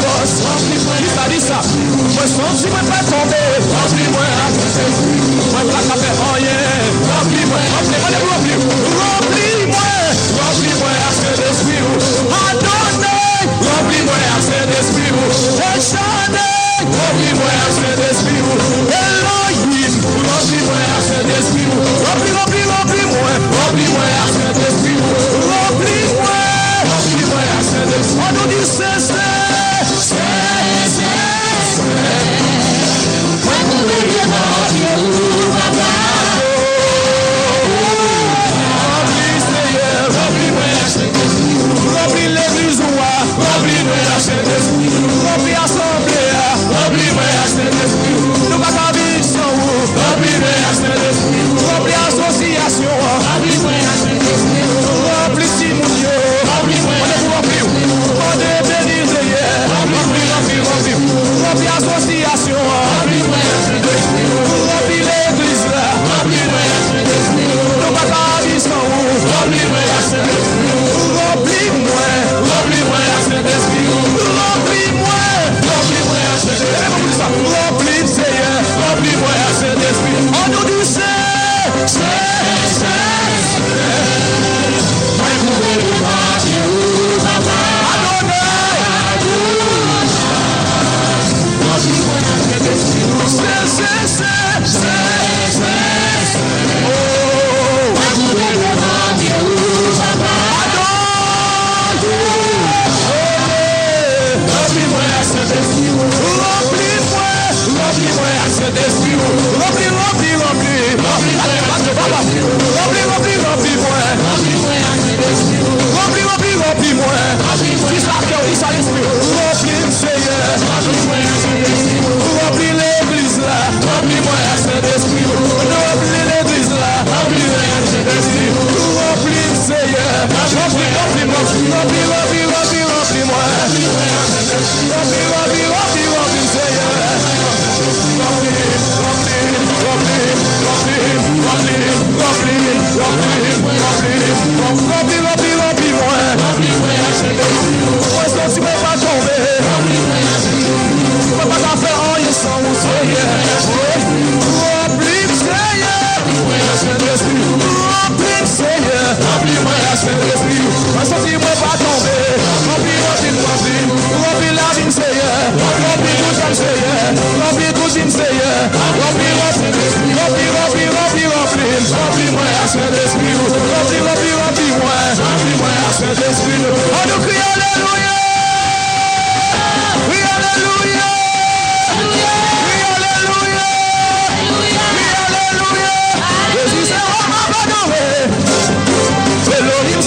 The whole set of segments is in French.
force. Dis ça. Moi, senti-moi pas tomber. Remplis-moi avec Saint-Esprit. Moi, pas qu'à faire rien. Remplis-moi. Remplis-moi à Saint-Esprit. Adonai. Remplis-moi à Saint-Esprit. Échanez. Remplis-moi à Saint-Esprit. Elohim. Remplis-moi à Saint-Esprit. Remplis-moi. Remplis-moi à Saint-Esprit. Remplis-moi. Remplis-moi à Saint-Esprit. On nous dit c'est. Remplis l'église, remplis-moi à Saint-Esprit. Remplis l'assemblée, remplis-moi à Saint-Esprit. Nous pas qu'à vivre sans vous, remplis-moi à Saint-Esprit. Remplis l'association, remplis-moi à Saint-Esprit. Remplis Simonio, remplis-moi à Saint-Esprit. On est béni, remplis. Remplis l'association, remplis-moi à Saint-Esprit. Remplis l'église, remplis-moi à Saint-Esprit. Nous pas qu'à vivre sans vous, remplis-moi à Saint-Esprit. Remplis-moi à Saint-Esprit. Remplis-moi à Saint-Esprit. Remplis, Seigneur. Remplis-moi à Saint-Esprit. On nous dit c'est. Elohim,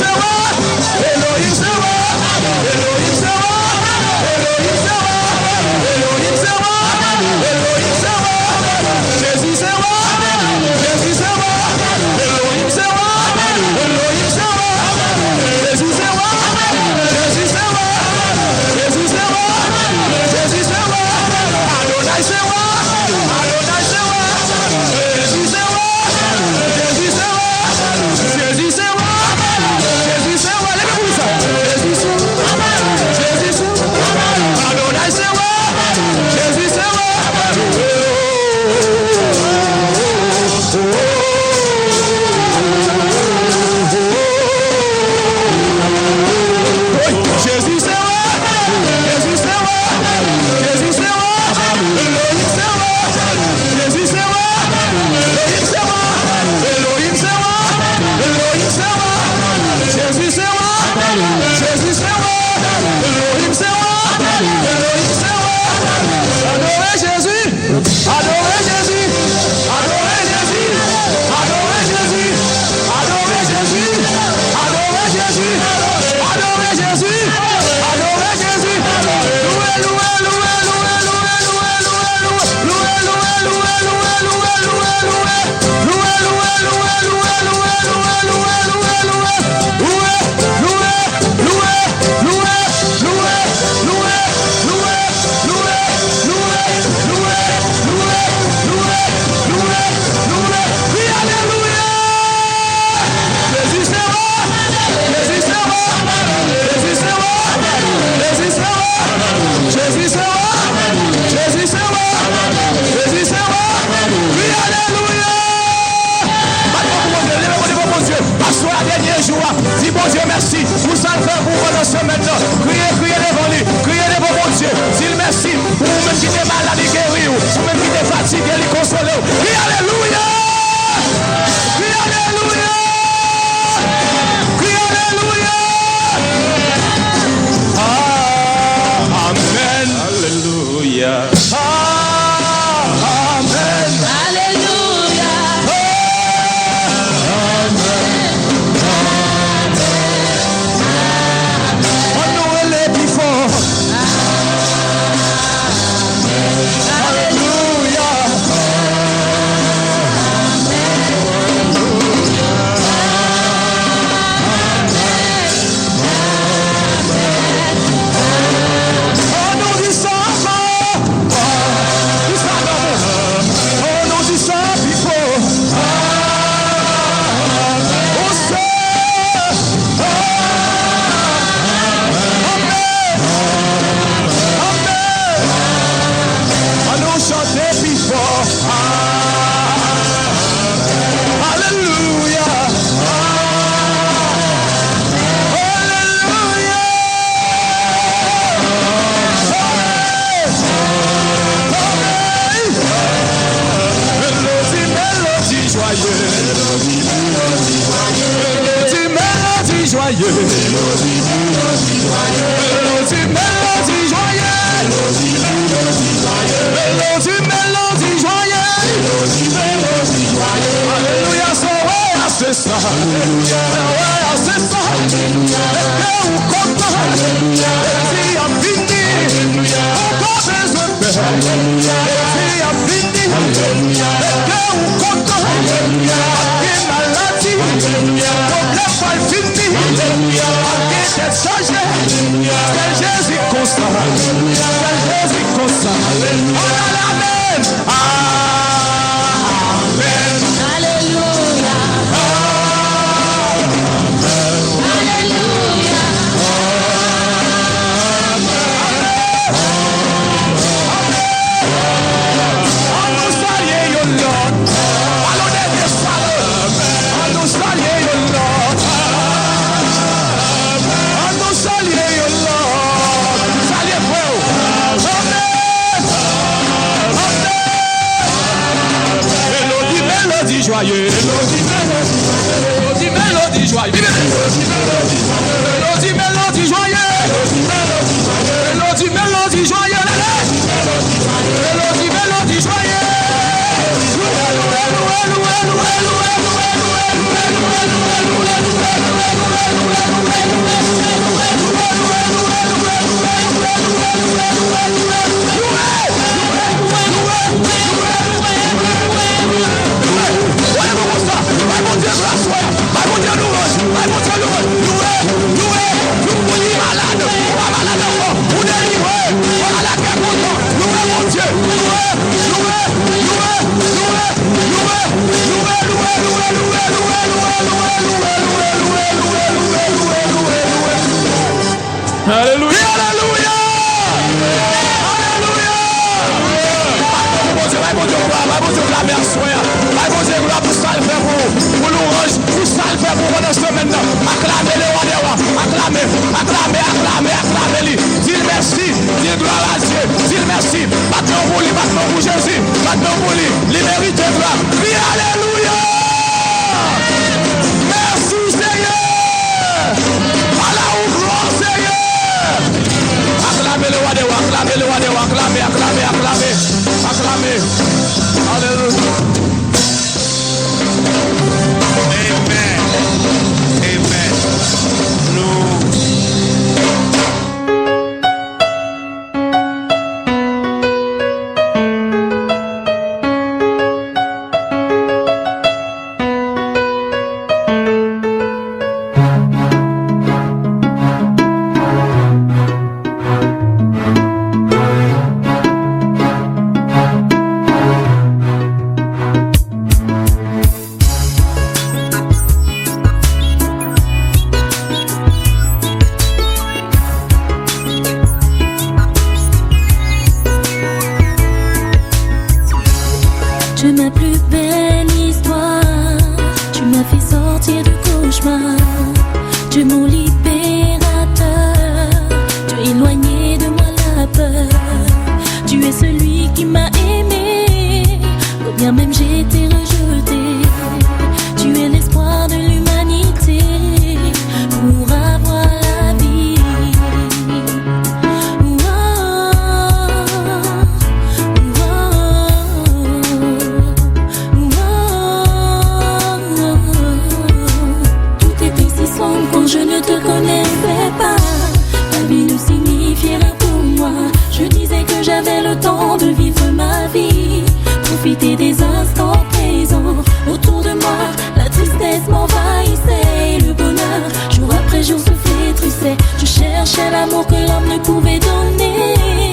j'avais le temps de vivre ma vie, profiter des instants présents. Autour de moi, la tristesse m'envahissait, le bonheur, jour après jour, se flétrissait. Je cherchais l'amour que l'homme ne pouvait donner,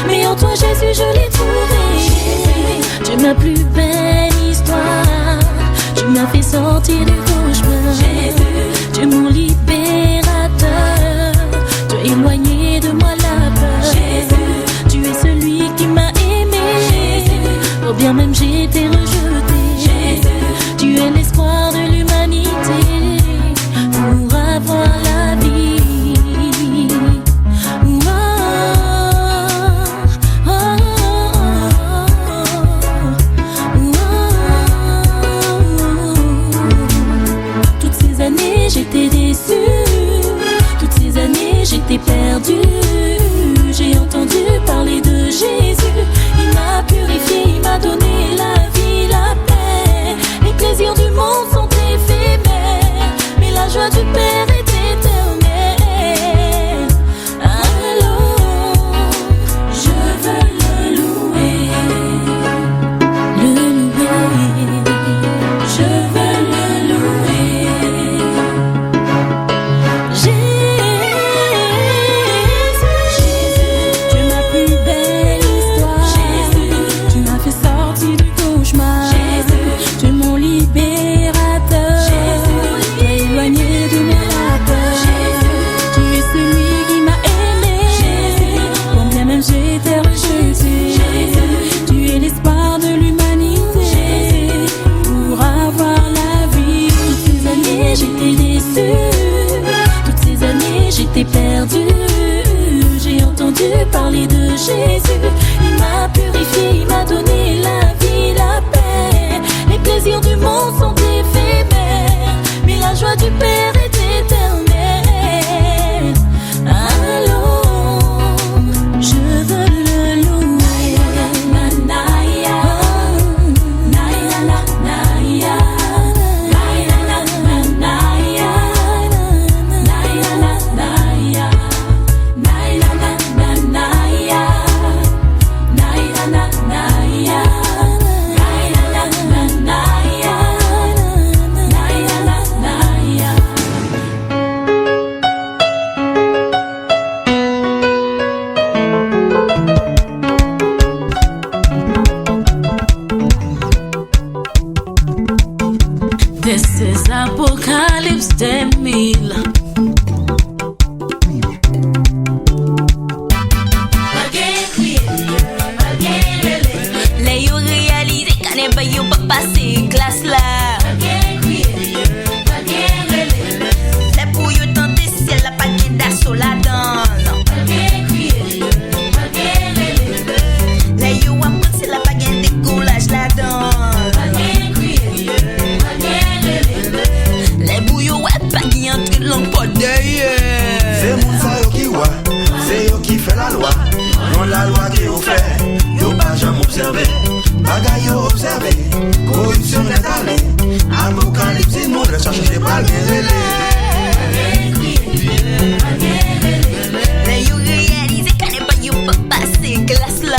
mais en toi Jésus je l'ai trouvé. Tu es ma plus belle histoire, tu m'as fait sortir du cauchemar. Jésus, tu es mon libérateur, tu es éloigné de moi la peur. Jésus, tu es celui qui m'a aimé. Jésus, oh bien même j'ai été rejeté. Jésus, tu es l'espoir de l'humanité pour avoir la vie. J'étais déçue, toutes ces années j'étais perdue. J'ai entendu parler de Jésus, il m'a purifié, il m'a donné la vie, la paix. Les plaisirs du monde sont éphémères, mais la joie du Père est éternelle. Alors, je veux le louer, je veux le louer. J'étais déçue, toutes ces années j'étais perdue. J'ai entendu parler de Jésus, il m'a purifié, il m'a donné la vie, la paix. Les plaisirs du monde sont éphémères, mais la joie du Père est éternelle. Alors, je veux le louer. This is Apocalypse 10,000. Les you réalisé qu'à n'est pas you pas passer classe là. C'est pour you tenter si elle a pas de d'assaut la donne. Les you apprendre si elle a pas de décollage la donne. Les bouillons ouais pas qui entre l'on pas derrière. C'est moun sa yo qui wa, c'est yo qui fait la loi. Non la loi qui yo fait, yo pas jamais observé. Bagay yo observé, corruption est allée. Apocalypse nous le cherche j'ai pas le relais. Les you réalisé qu'à n'est pas you pas passer classe là.